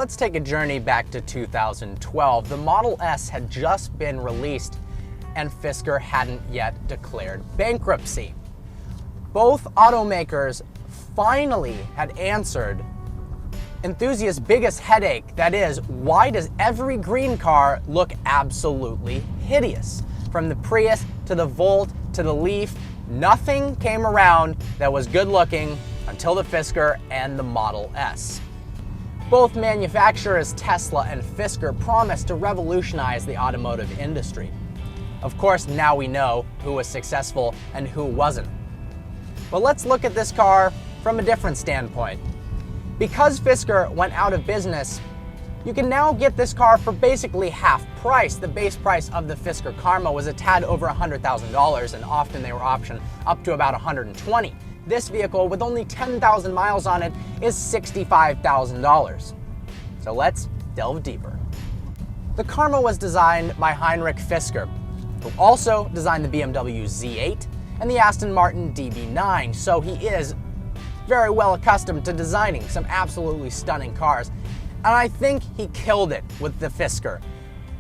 let's take a journey back to 2012. The Model S had just been released and Fisker hadn't yet declared bankruptcy. Both automakers finally had answered enthusiasts' biggest headache, that is, why does every green car look absolutely hideous? From the Prius to the Volt to the Leaf, nothing came around that was good looking until the Fisker and the Model S. Both manufacturers, Tesla and Fisker, promised to revolutionize the automotive industry. Of course, now we know who was successful and who wasn't. But let's look at this car from a different standpoint. Because Fisker went out of business, you can now get this car for basically half price. The base price of the Fisker Karma was a tad over $100,000, and often they were optioned up to about $120,000. This vehicle, with only 10,000 miles on it, is $65,000. So let's delve deeper. The Karma was designed by Heinrich Fisker, who also designed the BMW Z8 and the Aston Martin DB9, so he is very well accustomed to designing some absolutely stunning cars. And I think he killed it with the Fisker.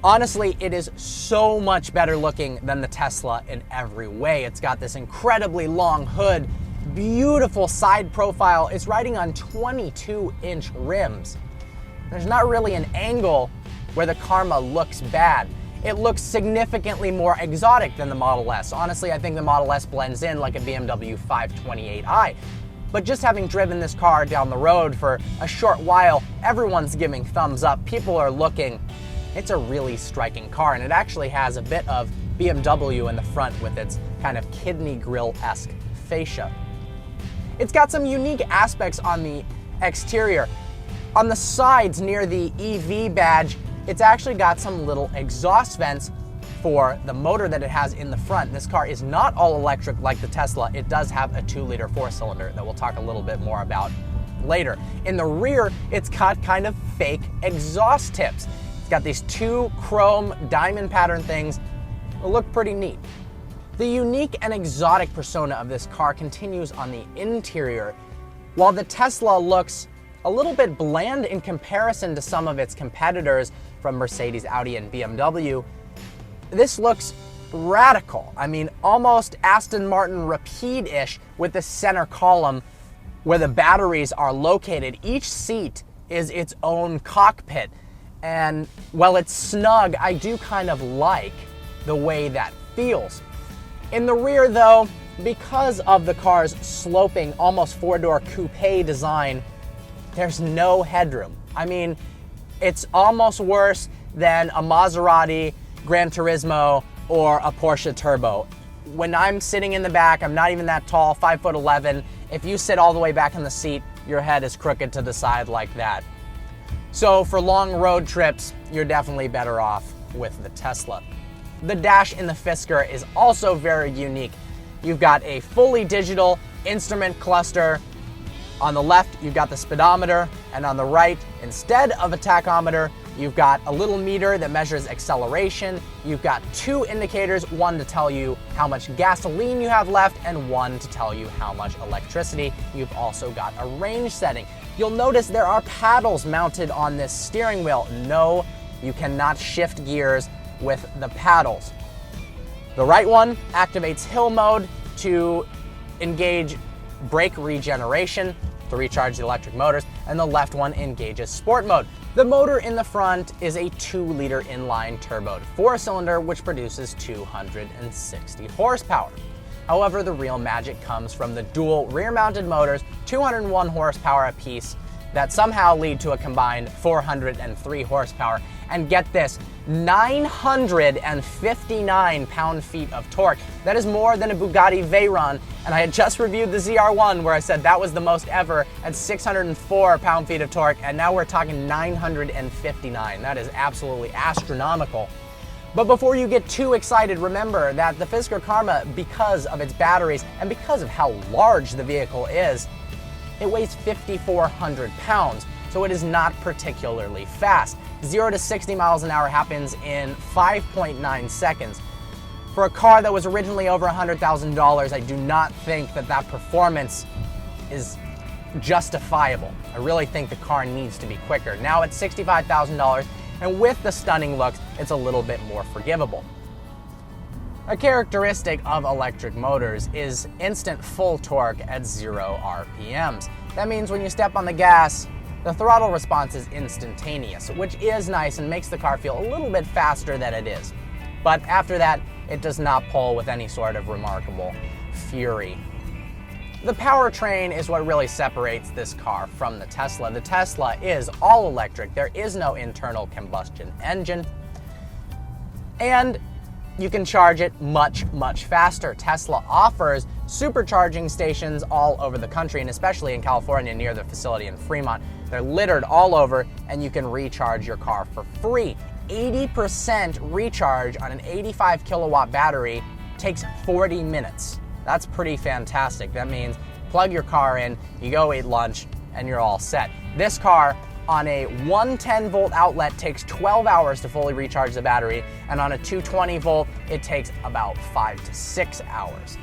Honestly, it is so much better looking than the Tesla in every way. It's got this incredibly long hood, beautiful side profile. It's riding on 22-inch rims. There's not really an angle where the Karma looks bad. It looks significantly more exotic than the Model S. Honestly, I think the Model S blends in like a BMW 528i. But just having driven this car down the road for a short while, everyone's giving thumbs up. People are looking. It's a really striking car, and it actually has a bit of BMW in the front with its kind of kidney grill-esque fascia. It's got some unique aspects on the exterior. On the sides near the EV badge, it's actually got some little exhaust vents for the motor that it has in the front. This car is not all electric like the Tesla. It does have a 2-liter 4-cylinder that we'll talk a little bit more about later. In the rear, it's got kind of fake exhaust tips. It's got these 2 chrome diamond pattern things that look pretty neat. The unique and exotic persona of this car continues on the interior. While the Tesla looks a little bit bland in comparison to some of its competitors from Mercedes, Audi, and BMW, this looks radical. I mean, almost Aston Martin Rapide-ish with the center column where the batteries are located. Each seat is its own cockpit. And while it's snug, I do kind of like the way that feels. In the rear though, because of the car's sloping, almost 4-door coupe design, there's no headroom. I mean, it's almost worse than a Maserati Gran Turismo or a Porsche Turbo. When I'm sitting in the back, I'm not even that tall, 5'11". If you sit all the way back in the seat, your head is crooked to the side like that. So for long road trips, you're definitely better off with the Tesla. The dash in the Fisker is also very unique. You've got a fully digital instrument cluster. On the left, you've got the speedometer, and on the right, instead of a tachometer, you've got a little meter that measures acceleration. You've got 2 indicators, one to tell you how much gasoline you have left and one to tell you how much electricity. You've also got a range setting. You'll notice there are paddles mounted on this steering wheel. No, you cannot shift gears with the paddles. The right one activates hill mode to engage brake regeneration to recharge the electric motors, and the left one engages sport mode. The motor in the front is a 2-liter inline turbo 4-cylinder which produces 260 horsepower. However, the real magic comes from the dual rear-mounted motors, 201 horsepower apiece, that somehow lead to a combined 403 horsepower. And get this, 959 pound-feet of torque. That is more than a Bugatti Veyron, and I had just reviewed the ZR1 where I said that was the most ever at 604 pound-feet of torque, and now we're talking 959. That is absolutely astronomical. But before you get too excited, remember that the Fisker Karma, because of its batteries and because of how large the vehicle is, it weighs 5,400 pounds, so it is not particularly fast. 0 to 60 miles an hour happens in 5.9 seconds. For a car that was originally over $100,000, I do not think that that performance is justifiable. I really think the car needs to be quicker. Now it's $65,000, and with the stunning looks, it's a little bit more forgivable. A characteristic of electric motors is instant full torque at 0 RPMs. That means when you step on the gas, the throttle response is instantaneous, which is nice and makes the car feel a little bit faster than it is. But after that, it does not pull with any sort of remarkable fury. The powertrain is what really separates this car from the Tesla. The Tesla is all electric. There is no internal combustion engine. And you can charge it much, much faster. Tesla offers supercharging stations all over the country, and especially in California near the facility in Fremont. They're littered all over, and you can recharge your car for free. 80% recharge on an 85 kilowatt battery takes 40 minutes. That's pretty fantastic. That means plug your car in, you go eat lunch, and you're all set. This car on a 110 volt outlet takes 12 hours to fully recharge the battery, and on a 220 volt, it takes about 5 to 6 hours.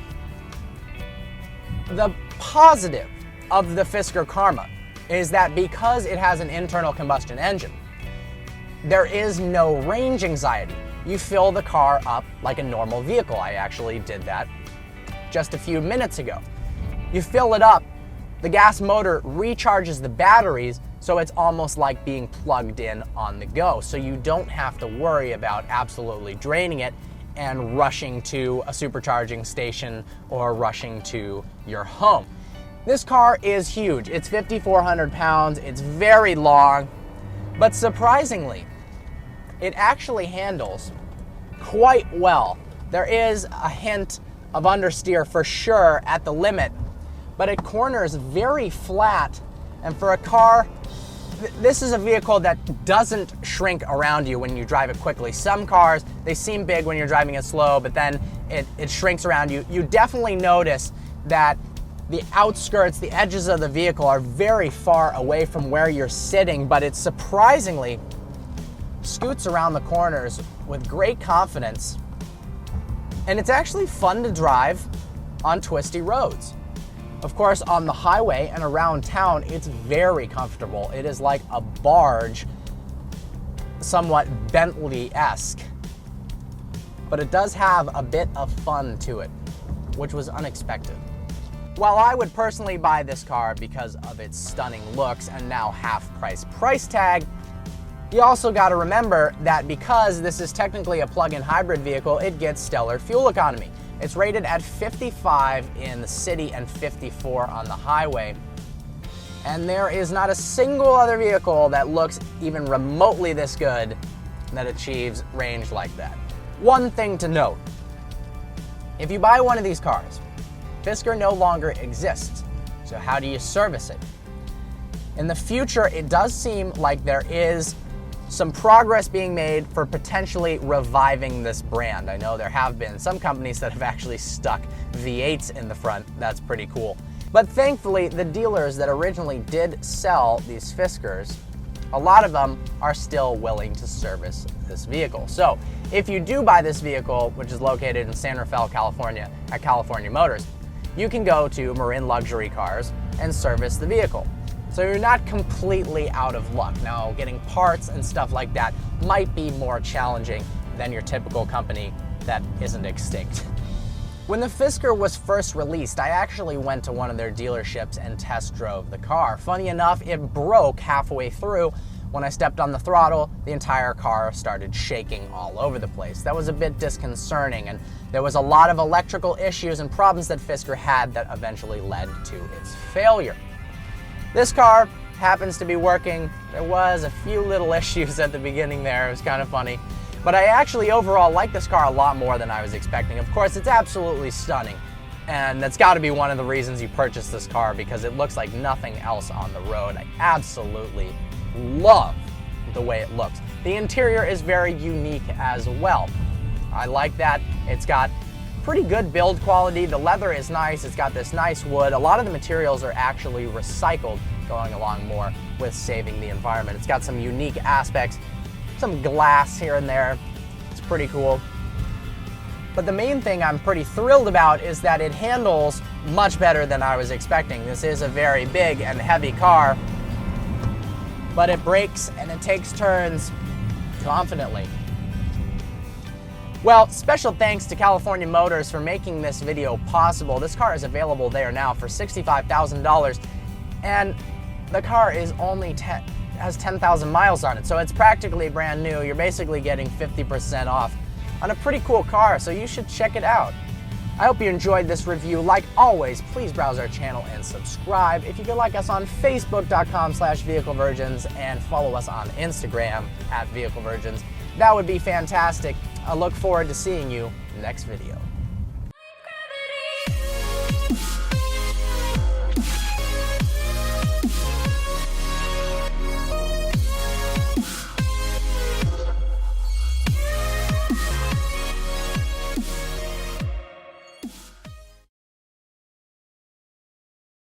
The positive of the Fisker Karma is that because it has an internal combustion engine, there is no range anxiety. You fill the car up like a normal vehicle. I actually did that just a few minutes ago. You fill it up, the gas motor recharges the batteries, so it's almost like being plugged in on the go. So you don't have to worry about absolutely draining it and rushing to a supercharging station or rushing to your home. This car is huge. It's 5,400 pounds. It's very long, but surprisingly, it actually handles quite well. There is a hint of understeer for sure at the limit, but it corners very flat. And for a car, this is a vehicle that doesn't shrink around you when you drive it quickly. Some cars, they seem big when you're driving it slow, but then it shrinks around you. You definitely notice that the outskirts, the edges of the vehicle are very far away from where you're sitting, but it surprisingly scoots around the corners with great confidence. And it's actually fun to drive on twisty roads. Of course, on the highway and around town, it's very comfortable. It is like a barge, somewhat Bentley-esque. But it does have a bit of fun to it, which was unexpected. While I would personally buy this car because of its stunning looks and now half-price price tag, you also got to remember that because this is technically a plug-in hybrid vehicle, it gets stellar fuel economy. It's rated at 55 in the city and 54 on the highway. And there is not a single other vehicle that looks even remotely this good that achieves range like that. One thing to note, if you buy one of these cars, Fisker no longer exists. So how do you service it? In the future, it does seem like there is some progress being made for potentially reviving this brand. I know there have been some companies that have actually stuck V8s in the front. That's pretty cool. But thankfully, the dealers that originally did sell these Fiskers, a lot of them are still willing to service this vehicle. So if you do buy this vehicle, which is located in San Rafael, California, at California Motors, you can go to Marin Luxury Cars and service the vehicle. So you're not completely out of luck. Now, getting parts and stuff like that might be more challenging than your typical company that isn't extinct. When the Fisker was first released, I actually went to one of their dealerships and test drove the car. Funny enough, it broke halfway through. When I stepped on the throttle, the entire car started shaking all over the place. That was a bit disconcerting, and there was a lot of electrical issues and problems that Fisker had that eventually led to its failure. This car happens to be working. There was a few little issues at the beginning there. It was kind of funny. But I actually overall like this car a lot more than I was expecting. Of course, it's absolutely stunning. And that's got to be one of the reasons you purchased this car, because it looks like nothing else on the road. I absolutely love the way it looks. The interior is very unique as well. I like that. It's got pretty good build quality. The leather is nice. It's got this nice wood. A lot of the materials are actually recycled, going along more with saving the environment. It's got some unique aspects, some glass here and there. It's pretty cool. But the main thing I'm pretty thrilled about is that it handles much better than I was expecting. This is a very big and heavy car, but it brakes and it takes turns confidently. Well, special thanks to California Motors for making this video possible. This car is available there now for $65,000, and the car is only has 10,000 miles on it, so it's practically brand new. You're basically getting 50% off on a pretty cool car, so you should check it out. I hope you enjoyed this review. Like always, please browse our channel and subscribe. If you could like us on Facebook.com/VehicleVirgins and follow us on Instagram @VehicleVirgins, that would be fantastic. I look forward to seeing you next video.